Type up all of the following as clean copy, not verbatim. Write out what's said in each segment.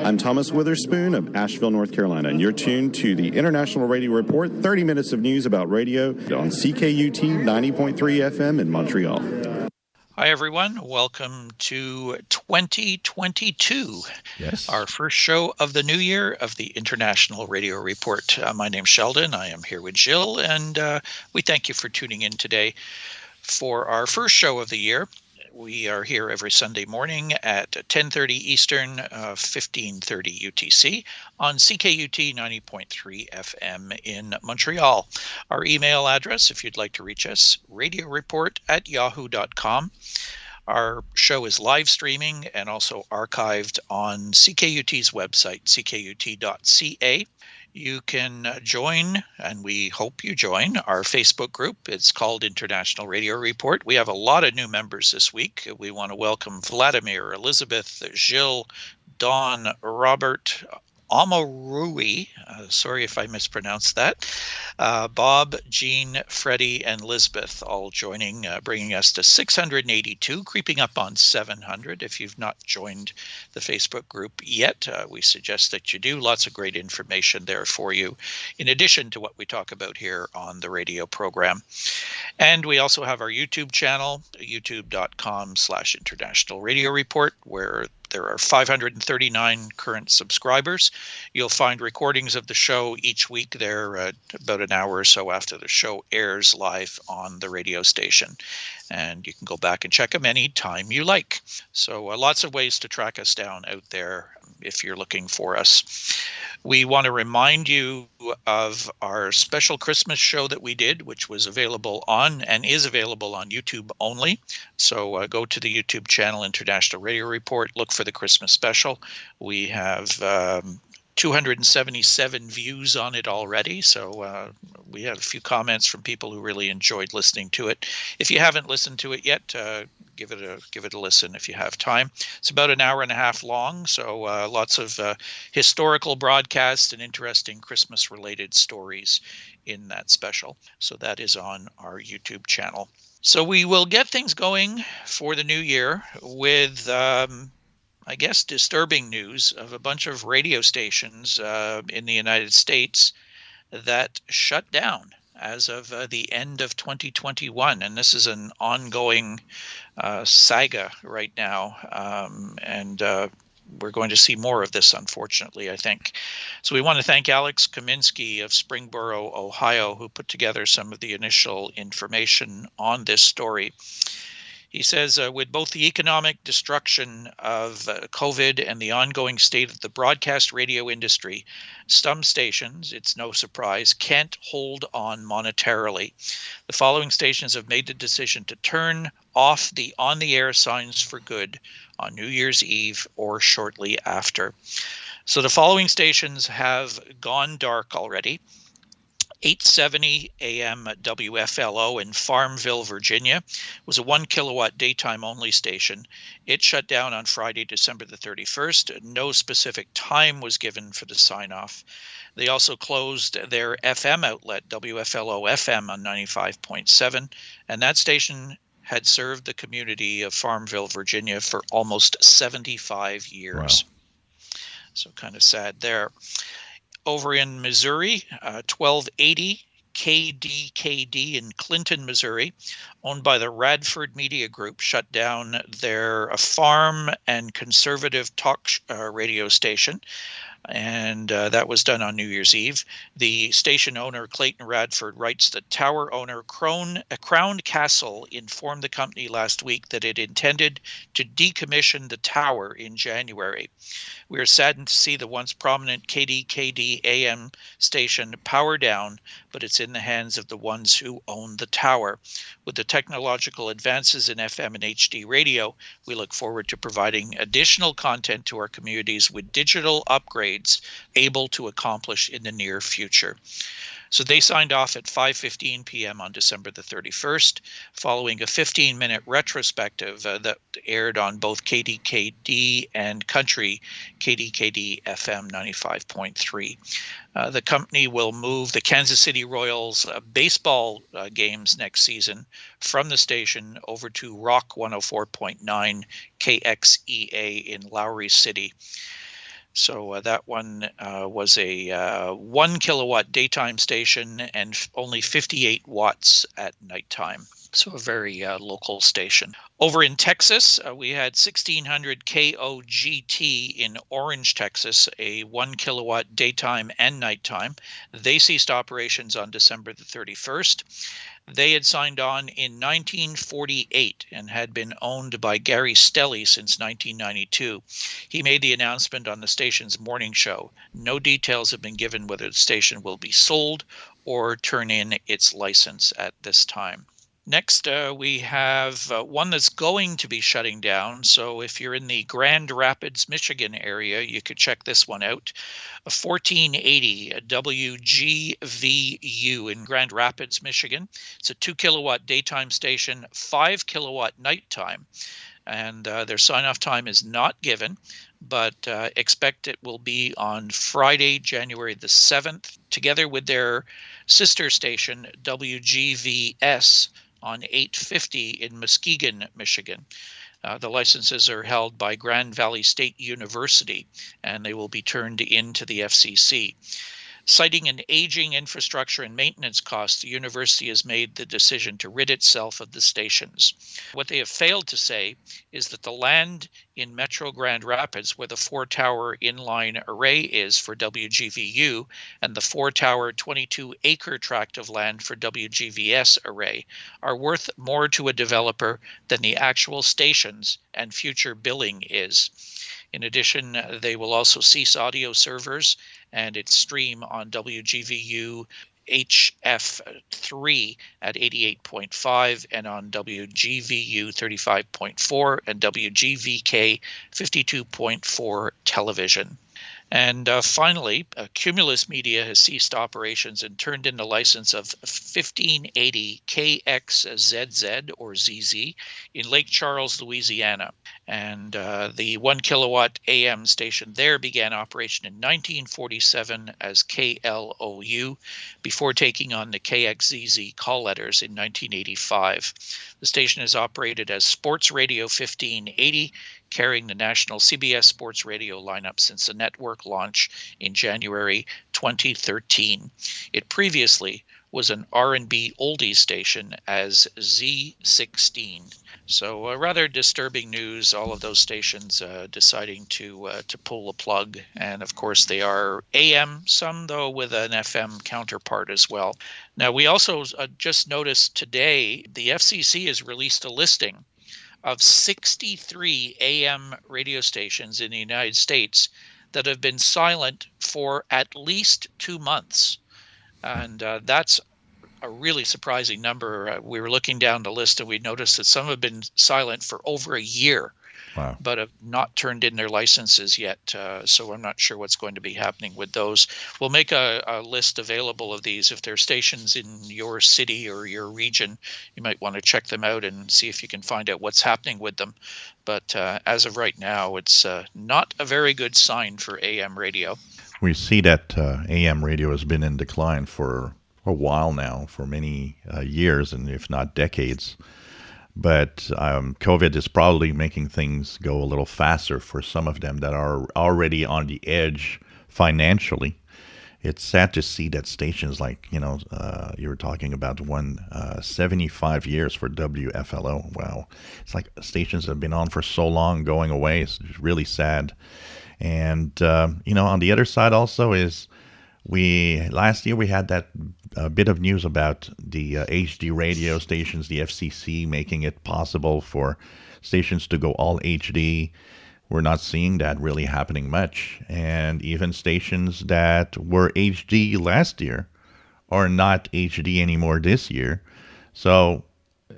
I'm Thomas Witherspoon of Asheville, North Carolina, and you're tuned to the International Radio Report, 30 minutes of news about radio on CKUT 90.3 FM in Montreal. Hi, everyone. Welcome to 2022, Yes. our first show of the new year of the International Radio Report. My name's Sheldon. I am here with Jill, and we thank you for tuning in today for our first show of the year. We are here every Sunday morning at 10:30 Eastern, 15:30 UTC on CKUT 90.3 FM in Montreal. Our email address, if you'd like to reach us, radioreport@yahoo.com. Our show is live streaming and also archived on CKUT's website, ckut.ca. You can join, and we hope you join, our Facebook group. It's called International Radio Report. We have a lot of new members this week. We want to welcome Vladimir, Elizabeth, Jill, Dawn, Robert, Amarui, sorry if I mispronounced that, Bob, Jean, Freddie, and Lisbeth all joining, bringing us to 682, creeping up on 700. If you've not joined the Facebook group yet, we suggest that you do. Lots of great information there for you, in addition to what we talk about here on the radio program. And we also have our YouTube channel, youtube.com/International Radio Report, where there are 539 current subscribers. You'll find recordings of the show each week there about an hour or so after the show airs live on the radio station. And you can go back and check them anytime you like. So lots of ways to track us down out there if you're looking for us. We want to remind you of our special Christmas show that we did, which was available on and is available on YouTube only. So go to the YouTube channel, International Radio Report, look for the Christmas special. We have 277 views on it already. So we have a few comments from people who really enjoyed listening to it. If you haven't listened to it yet, give it a listen if you have time. It's about an hour and a half long, so lots of historical broadcasts and interesting Christmas-related stories in that special. So that is on our YouTube channel. So we will get things going for the new year with I guess, disturbing news of a bunch of radio stations in the United States that shut down as of the end of 2021. And this is an ongoing saga right now. And we're going to see more of this, unfortunately, I think. So we want to thank Alex Kaminsky of Springboro, Ohio, who put together some of the initial information on this story. He says, with both the economic destruction of COVID and the ongoing state of the broadcast radio industry, some stations, it's no surprise, can't hold on monetarily. The following stations have made the decision to turn off the on-the-air signs for good on New Year's Eve or shortly after. So the following stations have gone dark already. 870 AM WFLO in Farmville, Virginia, was a 1 kilowatt daytime only station. It shut down on Friday, December the 31st. No specific time was given for the sign off. They also closed their FM outlet, WFLO FM on 95.7, and that station had served the community of Farmville, Virginia for almost 75 years. Wow. So kind of sad there. Over in Missouri, 1280 KDKD in Clinton, Missouri, owned by the Radford Media Group, shut down their farm and conservative talk radio station. And that was done on New Year's Eve. The station owner, Clayton Radford, writes that tower owner Crown Castle informed the company last week that it intended to decommission the tower in January. We are saddened to see the once prominent KDKD AM station power down, but it's in the hands of the ones who own the tower. With the technological advances in FM and HD radio, we look forward to providing additional content to our communities with digital upgrades able to accomplish in the near future. So they signed off at 5:15 p.m. on December the 31st, following a 15-minute retrospective that aired on both KDKD and Country KDKD FM 95.3. The company will move the Kansas City Royals baseball games next season from the station over to Rock 104.9 KXEA in Lowry City. So that one was a 1 kilowatt daytime station and only 58 watts at nighttime. So a very local station. Over in Texas, we had 1600 KOGT in Orange, Texas, a 1 kilowatt daytime and nighttime. They ceased operations on December the 31st. They had signed on in 1948 and had been owned by Gary Stelly since 1992. He made the announcement on the station's morning show. No details have been given whether the station will be sold or turn in its license at this time. Next, we have one that's going to be shutting down. So if you're in the Grand Rapids, Michigan area, you could check this one out. A 1480 WGVU in Grand Rapids, Michigan. It's a 2 kilowatt daytime station, 5 kilowatt nighttime. And their sign-off time is not given, but expect it will be on Friday, January the 7th, together with their sister station, WGVS, on 850 in Muskegon, Michigan. The licenses are held by Grand Valley State University, and they will be turned into the FCC. Citing an aging infrastructure and maintenance costs, the university has made the decision to rid itself of the stations. What they have failed to say is that the land in Metro Grand Rapids, where the 4-tower inline array is for WGVU, and the 4-tower 22-acre tract of land for WGVS array, are worth more to a developer than the actual stations and future billing is. In addition, they will also cease audio servers and its stream on WGVU HF3 at 88.5 and on WGVU 35.4 and WGVK 52.4 television. And finally, Cumulus Media has ceased operations and turned in the license of 1580 KXZZ or ZZ in Lake Charles, Louisiana. And the 1 kilowatt AM station there began operation in 1947 as KLOU before taking on the KXZZ call letters in 1985. The station is operated as Sports Radio 1580, carrying the national CBS Sports Radio lineup since the network launch in January 2013. It previously was an R&B oldies station as Z16. So rather disturbing news, all of those stations deciding to pull the plug. And of course they are AM, some though with an FM counterpart as well. Now we also just noticed today the FCC has released a listing of 63 AM radio stations in the United States that have been silent for at least 2 months. And that's a really surprising number. We were looking down the list and we noticed that some have been silent for over a year. Wow. But have not turned in their licenses yet. So I'm not sure what's going to be happening with those. We'll make a list available of these. If there are stations in your city or your region, you might want to check them out and see if you can find out what's happening with them. But as of right now, it's not a very good sign for AM radio. We see that AM radio has been in decline for a while now, for many years, and if not decades. But COVID is probably making things go a little faster for some of them that are already on the edge financially. It's sad to see that stations like, you were talking about one 75 years for WFLO. Wow. It's like stations that have been on for so long going away. It's really sad. And, on the other side also is last year we had that bit of news about the HD radio stations, the FCC making it possible for stations to go all HD. We're not seeing that really happening much. And even stations that were HD last year are not HD anymore this year. So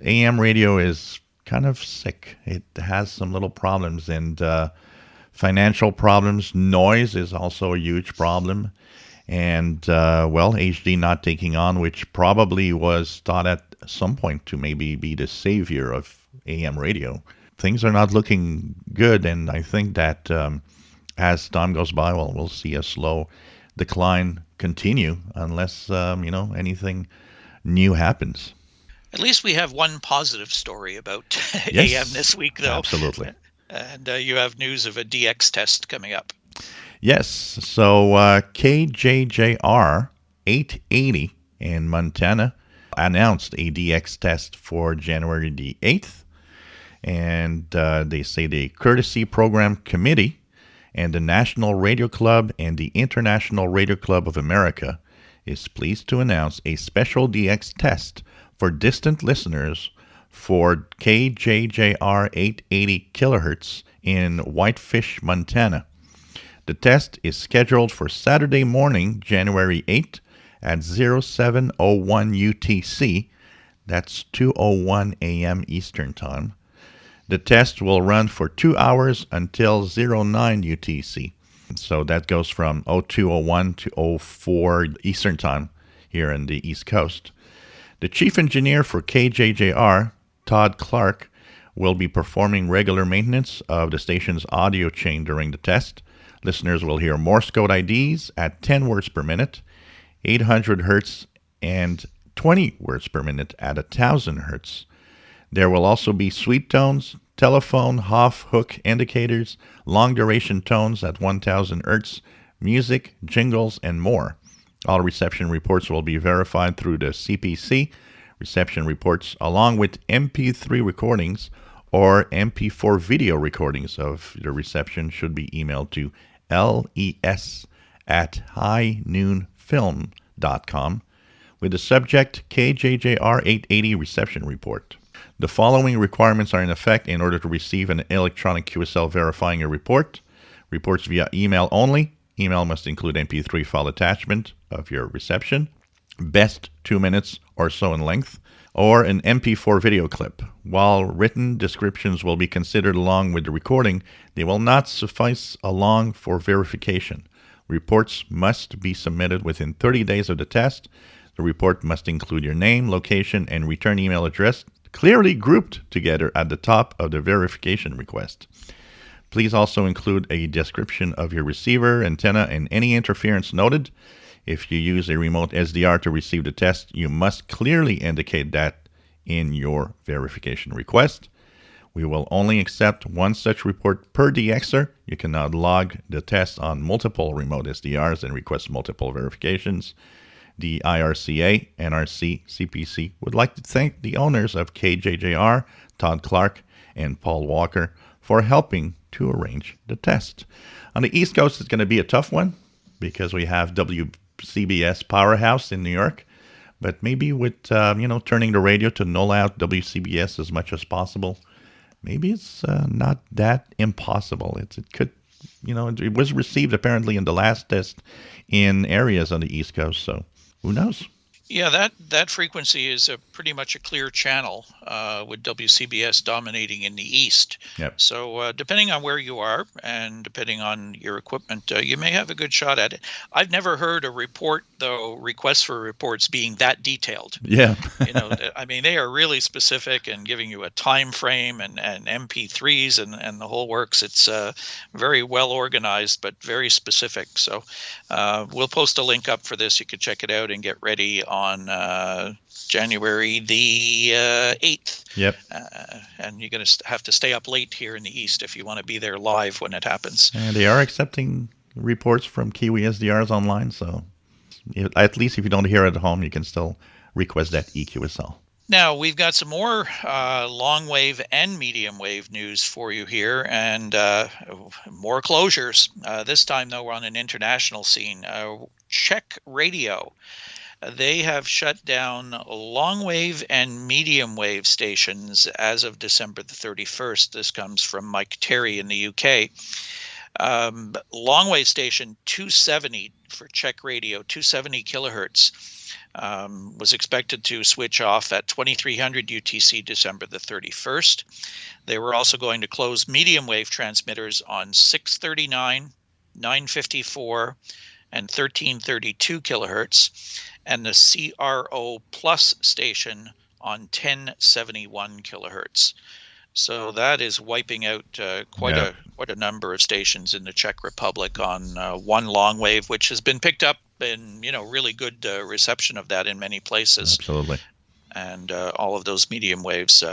AM radio is kind of sick. It has some little problems and financial problems. Noise is also a huge problem. And, HD not taking on, which probably was thought at some point to maybe be the savior of AM radio. Things are not looking good, and I think that as time goes by, we'll see a slow decline continue unless, anything new happens. At least we have one positive story about Yes, AM this week, though. Absolutely. And you have news of a DX test coming up. Yes. So KJJR 880 in Montana announced a DX test for January the 8th. And they say the Courtesy Program Committee and the National Radio Club and the International Radio Club of America is pleased to announce a special DX test for distant listeners for KJJR 880 kilohertz in Whitefish, Montana. The test is scheduled for Saturday morning, January 8th at 0701 UTC. That's 2:01 a.m. Eastern Time. The test will run for 2 hours until 09 UTC. So that goes from 02:01 to 04 Eastern Time here in the East Coast. The chief engineer for KJJR, Todd Clark, will be performing regular maintenance of the station's audio chain during the test. Listeners will hear Morse code IDs at 10 words per minute, 800 hertz, and 20 words per minute at 1,000 hertz. There will also be sweep tones, telephone Hoff-hook indicators, long-duration tones at 1,000 hertz, music, jingles, and more. All reception reports will be verified through the CPC. Reception reports, along with MP3 recordings or MP4 video recordings of the reception, should be emailed to les@highnoonfilm.com with the subject KJJR 880 reception report. The following requirements are in effect in order to receive an electronic QSL verifying a report. Reports via email only. Email must include MP3 file attachment of your reception, best 2 minutes or so in length, or an MP4 video clip. While written descriptions will be considered along with the recording, they will not suffice along for verification. Reports must be submitted within 30 days of the test. The report must include your name, location, and return email address, clearly grouped together at the top of the verification request. Please also include a description of your receiver, antenna, and any interference noted. If you use a remote SDR to receive the test, you must clearly indicate that in your verification request. We will only accept one such report per DXer. You cannot log the test on multiple remote SDRs and request multiple verifications. The IRCA, NRC, CPC would like to thank the owners of KJJR, Todd Clark, and Paul Walker for helping to arrange the test. On the East Coast, it's going to be a tough one because we have WCBS Powerhouse in New York, but maybe with turning the radio to null out WCBS as much as possible, maybe it's not that impossible. It could, it was received apparently in the last test in areas on the East Coast, so who knows? Yeah, that frequency is pretty much a clear channel with WCBS dominating in the east. Yep. So depending on where you are and depending on your equipment, you may have a good shot at it. I've never heard a report, though, requests for reports being that detailed. Yeah. I mean, they are really specific and giving you a time frame and MP3s and the whole works. It's very well organized, but very specific. So we'll post a link up for this. You can check it out and get ready on January the 8th. Yep. And you're going to have to stay up late here in the East if you want to be there live when it happens. And they are accepting reports from Kiwi SDRs online, so at least if you don't hear it at home, you can still request that EQSL. Now, we've got some more long wave and medium wave news for you here, and more closures. This time, though, we're on an international scene. Czech Radio. They have shut down long wave and medium wave stations as of December the 31st. This comes from Mike Terry in the UK. Long wave station 270 for Czech Radio, 270 kilohertz, was expected to switch off at 2300 UTC December the 31st. They were also going to close medium wave transmitters on 639, 954, and 1332 kilohertz, and the CRO Plus station on 1071 kilohertz. So that is wiping out quite a number of stations in the Czech Republic on one long wave, which has been picked up in really good reception of that in many places. Absolutely. And all of those medium waves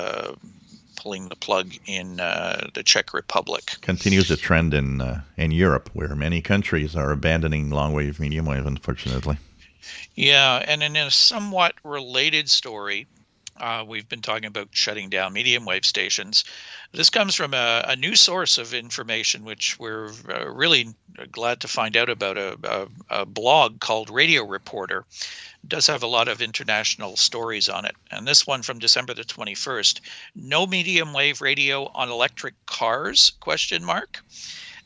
pulling the plug in the Czech Republic. Continues a trend in Europe, where many countries are abandoning long-wave, medium-wave, unfortunately. Yeah, and in a somewhat related story, we've been talking about shutting down medium wave stations. This comes from a new source of information, which we're really glad to find out about, a blog called Radio Reporter. It does have a lot of international stories on it. And this one from December the 21st, no medium wave radio on electric cars, ?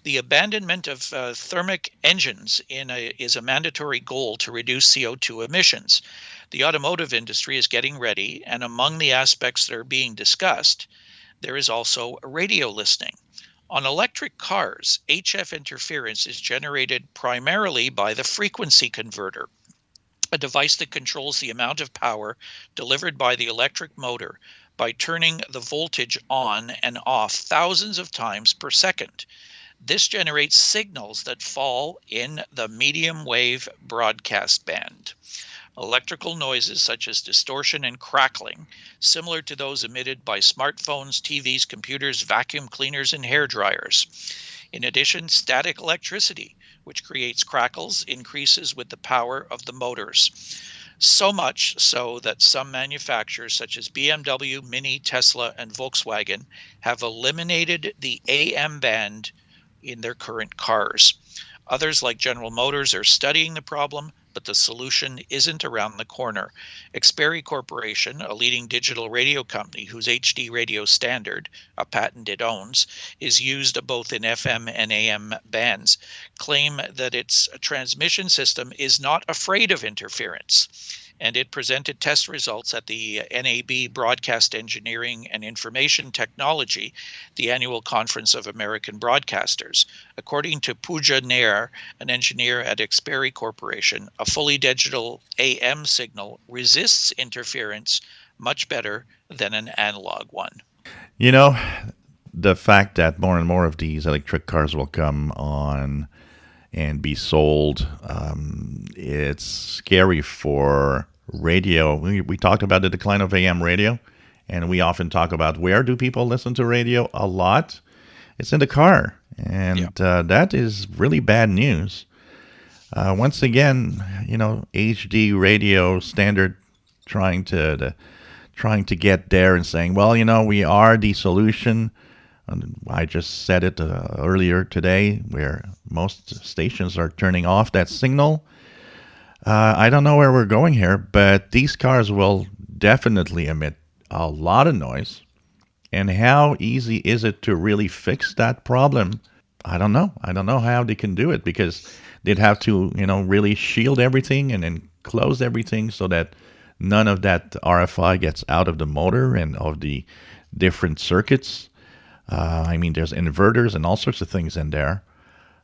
The abandonment of thermic engines is a mandatory goal to reduce CO2 emissions. The automotive industry is getting ready, and among the aspects that are being discussed, there is also radio listening. On electric cars, HF interference is generated primarily by the frequency converter, a device that controls the amount of power delivered by the electric motor by turning the voltage on and off thousands of times per second. This generates signals that fall in the medium wave broadcast band. Electrical noises such as distortion and crackling, similar to those emitted by smartphones, TVs, computers, vacuum cleaners, and hair dryers. In addition, static electricity, which creates crackles, increases with the power of the motors. So much so that some manufacturers such as BMW, Mini, Tesla, and Volkswagen have eliminated the AM band in their current cars. Others, like General Motors, are studying the problem, but the solution isn't around the corner. Xperi Corporation, a leading digital radio company whose HD radio standard, a patent it owns, is used both in FM and AM bands, claim that its transmission system is not afraid of interference. And it presented test results at the NAB Broadcast Engineering and Information Technology, the annual conference of American broadcasters. According to Pooja Nair, an engineer at Xperi Corporation, a fully digital AM signal resists interference much better than an analog one. You know, the fact that more and more of these electric cars will come on and be sold, it's scary for radio. We talked about the decline of AM radio, and we often talk about where do people listen to radio a lot. It's in the car, and that is really bad news. Once again, you know, HD radio standard trying to get there and saying, well, you know, we are the solution. I just said it earlier today, where most stations are turning off that signal. I don't know where we're going here, but these cars will definitely emit a lot of noise. And how easy is it to really fix that problem? I don't know. I don't know how they can do it, because they'd have to, you know, really shield everything and then close everything so that none of that RFI gets out of the motor and of the different circuits. I mean, there's inverters and all sorts of things in there.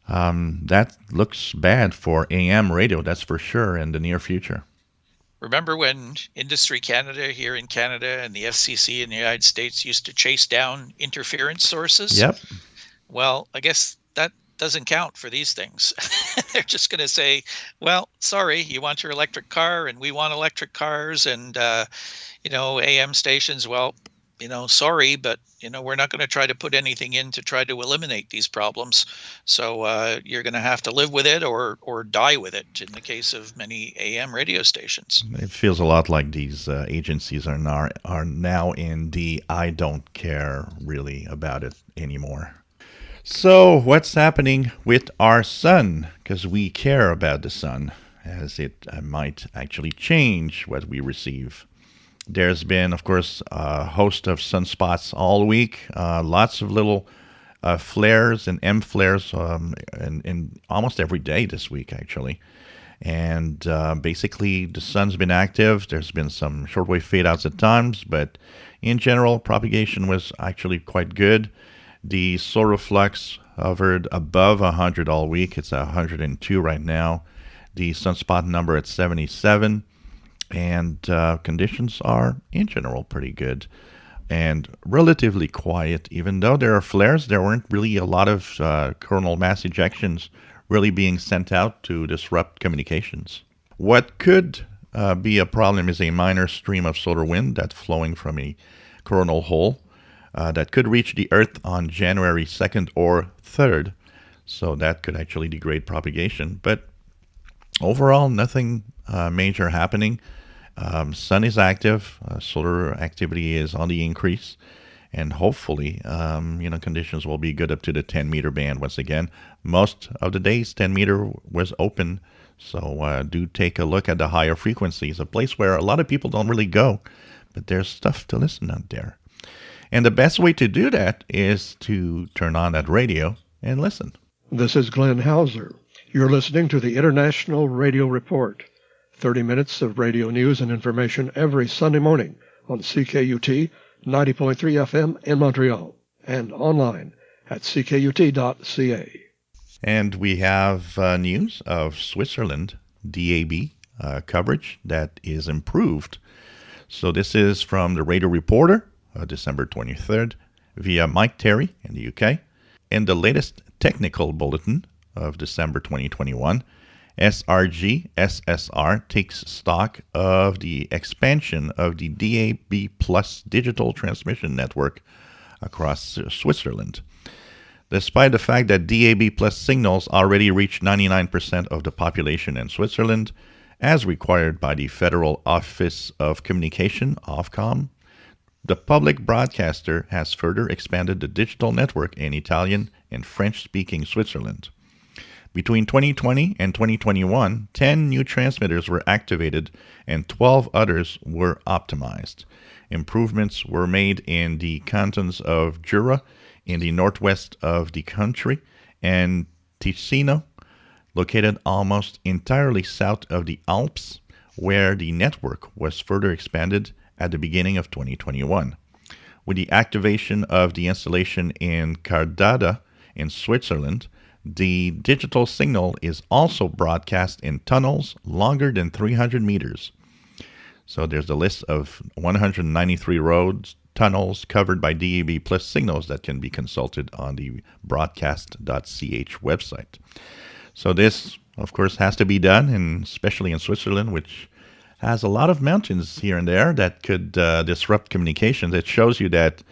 That looks bad for AM radio, that's for sure, in the near future. Remember when Industry Canada here in Canada and the FCC in the United States used to chase down interference sources? Yep. Well, I guess that doesn't count for these things. They're just going to say, well, sorry, you want your electric car and we want electric cars and, AM stations. Well, sorry, but, we're not going to try to put anything in to try to eliminate these problems. So you're going to have to live with it or die with it in the case of many AM radio stations. It feels a lot like these agencies are now in the I don't care really about it anymore. So what's happening with our sun? Because we care about the sun, as it might actually change what we receive. There's been, of course, a host of sunspots all week. Lots of little flares and M flares in almost every day this week, actually. And basically, the sun's been active. There's been some shortwave fade-outs at times, but in general, propagation was actually quite good. The solar flux hovered above 100 all week. It's 102 right now. The sunspot number at 77. And conditions are, in general, pretty good and relatively quiet. Even though there are flares, there weren't really a lot of coronal mass ejections really being sent out to disrupt communications. What could be a problem is a minor stream of solar wind that's flowing from a coronal hole. that could reach the Earth on January 2nd or 3rd. So that could actually degrade propagation. But overall, nothing major happening. Sun is active. Solar activity is on the increase. And hopefully, conditions will be good up to the 10-meter band once again. Most of the days, 10-meter was open. So do take a look at the higher frequencies, a place where a lot of people don't really go. But there's stuff to listen out there. And the best way to do that is to turn on that radio and listen. This is Glenn Hauser. You're listening to the International Radio Report. 30 minutes of radio news and information every Sunday morning on CKUT 90.3 FM in Montreal and online at ckut.ca. And we have news of Switzerland DAB coverage that is improved. So this is from the Radio Reporter, December 23rd, via Mike Terry in the UK. In the latest technical bulletin of December 2021, SRG SSR takes stock of the expansion of the DAB Plus digital transmission network across Switzerland. Despite the fact that DAB Plus signals already reach 99% of the population in Switzerland, as required by the Federal Office of Communication, Ofcom, the public broadcaster has further expanded the digital network in Italian and French-speaking Switzerland. Between 2020 and 2021, 10 new transmitters were activated and 12 others were optimized. Improvements were made in the cantons of Jura, in the northwest of the country, and Ticino, located almost entirely south of the Alps, where the network was further expanded at the beginning of 2021. With the activation of the installation in Cardada in Switzerland, the digital signal is also broadcast in tunnels longer than 300 meters. So there's a list of 193 roads, tunnels covered by DAB Plus signals that can be consulted on the broadcast.ch website. So this, of course, has to be done, and especially in Switzerland, which has a lot of mountains here and there that could disrupt communications. It shows you that,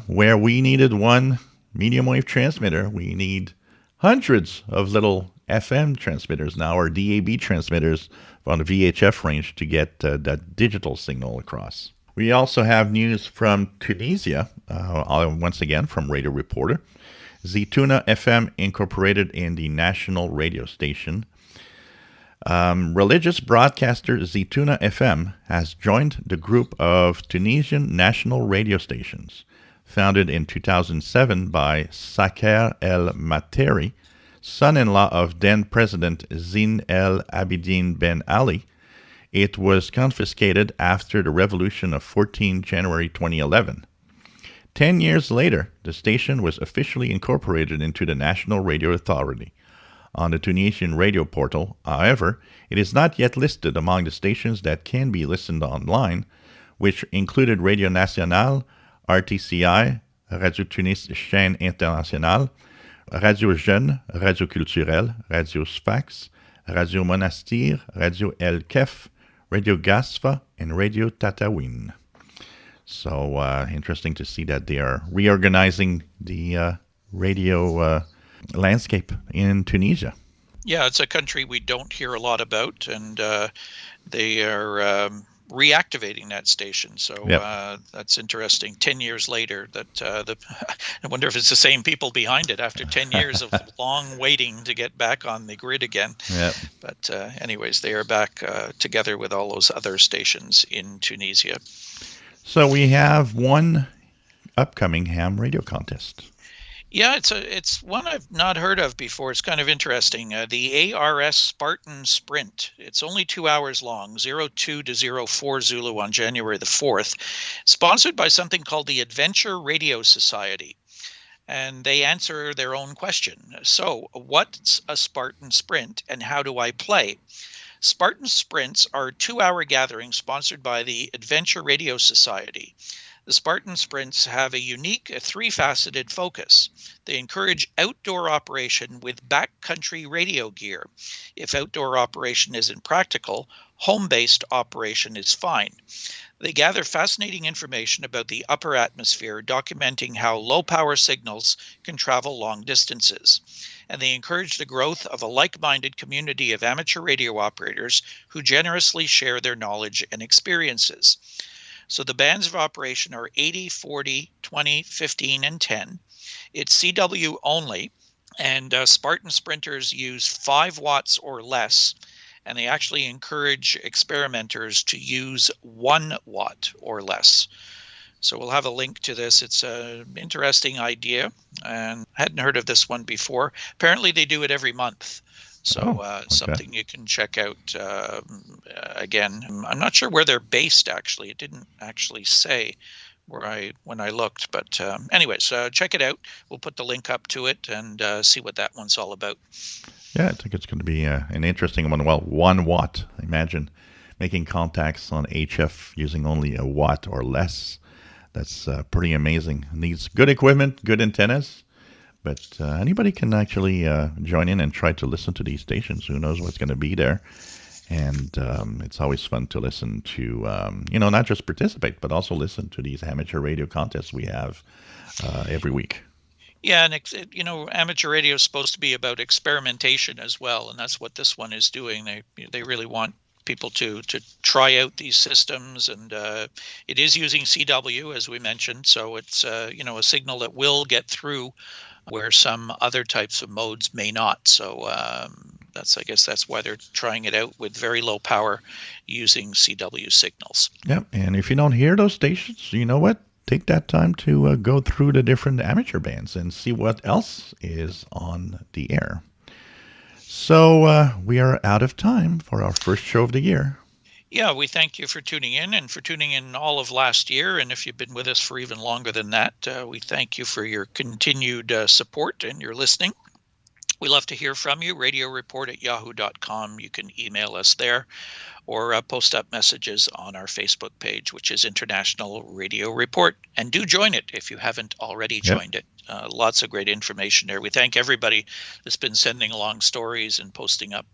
where we needed one medium wave transmitter, we need hundreds of little FM transmitters now, or DAB transmitters on the VHF range to get that digital signal across. We also have news from Tunisia, once again from Radio Reporter. Zitouna FM incorporated in the national radio station. Religious broadcaster Zitouna FM has joined the group of Tunisian national radio stations. Founded in 2007 by Saker El Materi, son-in-law of then-President Zine El Abidine Ben Ali. It was confiscated after the revolution of 14 January 2011. 10 years later, the station was officially incorporated into the National Radio Authority. On the Tunisian radio portal, however, it is not yet listed among the stations that can be listened online, which included Radio Nationale, RTCI, Radio Tunis Chaîne Internationale, Radio Jeune, Radio Culturelle, Radio Sfax, Radio Monastir, Radio El Kef, Radio Gasfa, and Radio Tatawin. So interesting to see that they are reorganizing the radio landscape in Tunisia. Yeah, it's a country we don't hear a lot about, and they are reactivating that station. So that's interesting. 10 years later, I wonder if it's the same people behind it after 10 years of long waiting to get back on the grid again. Yep. But anyways, they are back together with all those other stations in Tunisia. So we have one upcoming ham radio contest. Yeah, it's one I've not heard of before. It's kind of interesting. The ARS Spartan Sprint. It's only 2 hours long, 02 to 04 Zulu on January the 4th, sponsored by something called the Adventure Radio Society. And they answer their own question. So, what's a Spartan Sprint and how do I play? Spartan Sprints are 2-hour gatherings sponsored by the Adventure Radio Society. The Spartan Sprints have a unique three-faceted focus. They encourage outdoor operation with backcountry radio gear. If outdoor operation isn't practical, home-based operation is fine. They gather fascinating information about the upper atmosphere, documenting how low-power signals can travel long distances. And they encourage the growth of a like-minded community of amateur radio operators who generously share their knowledge and experiences. So the bands of operation are 80, 40, 20, 15, and 10. It's CW only, and Spartan Sprinters use 5 watts or less, and they actually encourage experimenters to use 1 watt or less. So we'll have a link to this. It's an interesting idea, and I hadn't heard of this one before. Apparently they do it every month. So something you can check out. Again, I'm not sure where they're based, actually. It didn't actually say when I looked. But anyways, check it out. We'll put the link up to it and see what that one's all about. Yeah, I think it's going to be an interesting one. Well, 1 watt. Imagine making contacts on HF using only a watt or less. That's pretty amazing. Needs good equipment, good antennas. But anybody can actually join in and try to listen to these stations. Who knows what's going to be there? And it's always fun to listen to, not just participate, but also listen to these amateur radio contests we have every week. Yeah, and amateur radio is supposed to be about experimentation as well, and that's what this one is doing. They really want people to try out these systems, and it is using CW, as we mentioned, so it's a signal that will get through where some other types of modes may not. So I guess that's why they're trying it out with very low power using CW signals. Yep, and if you don't hear those stations, you know what? Take that time to go through the different amateur bands and see what else is on the air. So we are out of time for our first show of the year. Yeah, we thank you for tuning in and for tuning in all of last year. And if you've been with us for even longer than that, we thank you for your continued support and your listening. We love to hear from you. RadioReport@yahoo.com. You can email us there or post up messages on our Facebook page, which is International Radio Report. And do join it if you haven't already joined it. Lots of great information there. We thank everybody that's been sending along stories and posting up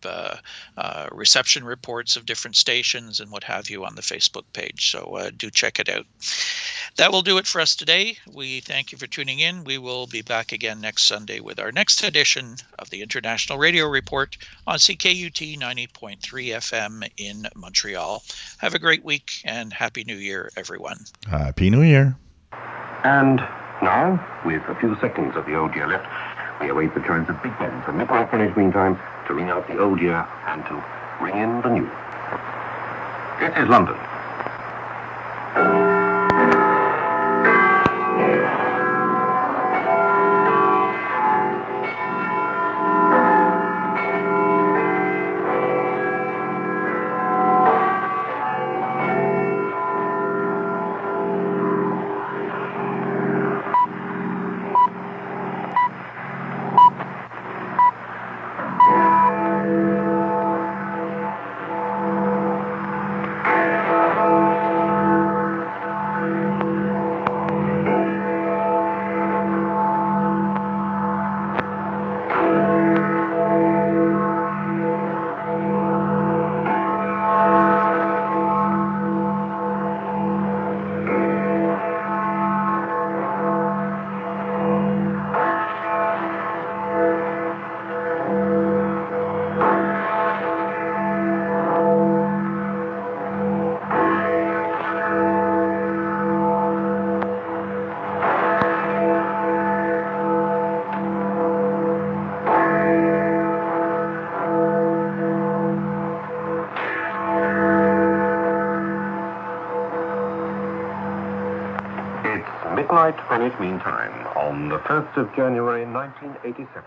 reception reports of different stations and what have you on the Facebook page. So do check it out. That will do it for us today. We thank you for tuning in. We will be back again next Sunday with our next edition of the International Radio Report on CKUT 90.3 FM in Montreal. Have a great week and Happy New Year, everyone. Happy New Year. And now, with a few seconds of the old year left, we await the turns of Big Ben from midnight Greenwich Mean Time to ring out the old year and to ring in the new. This is London. Midnight Greenwich Mean Time on the 1st of January 1987.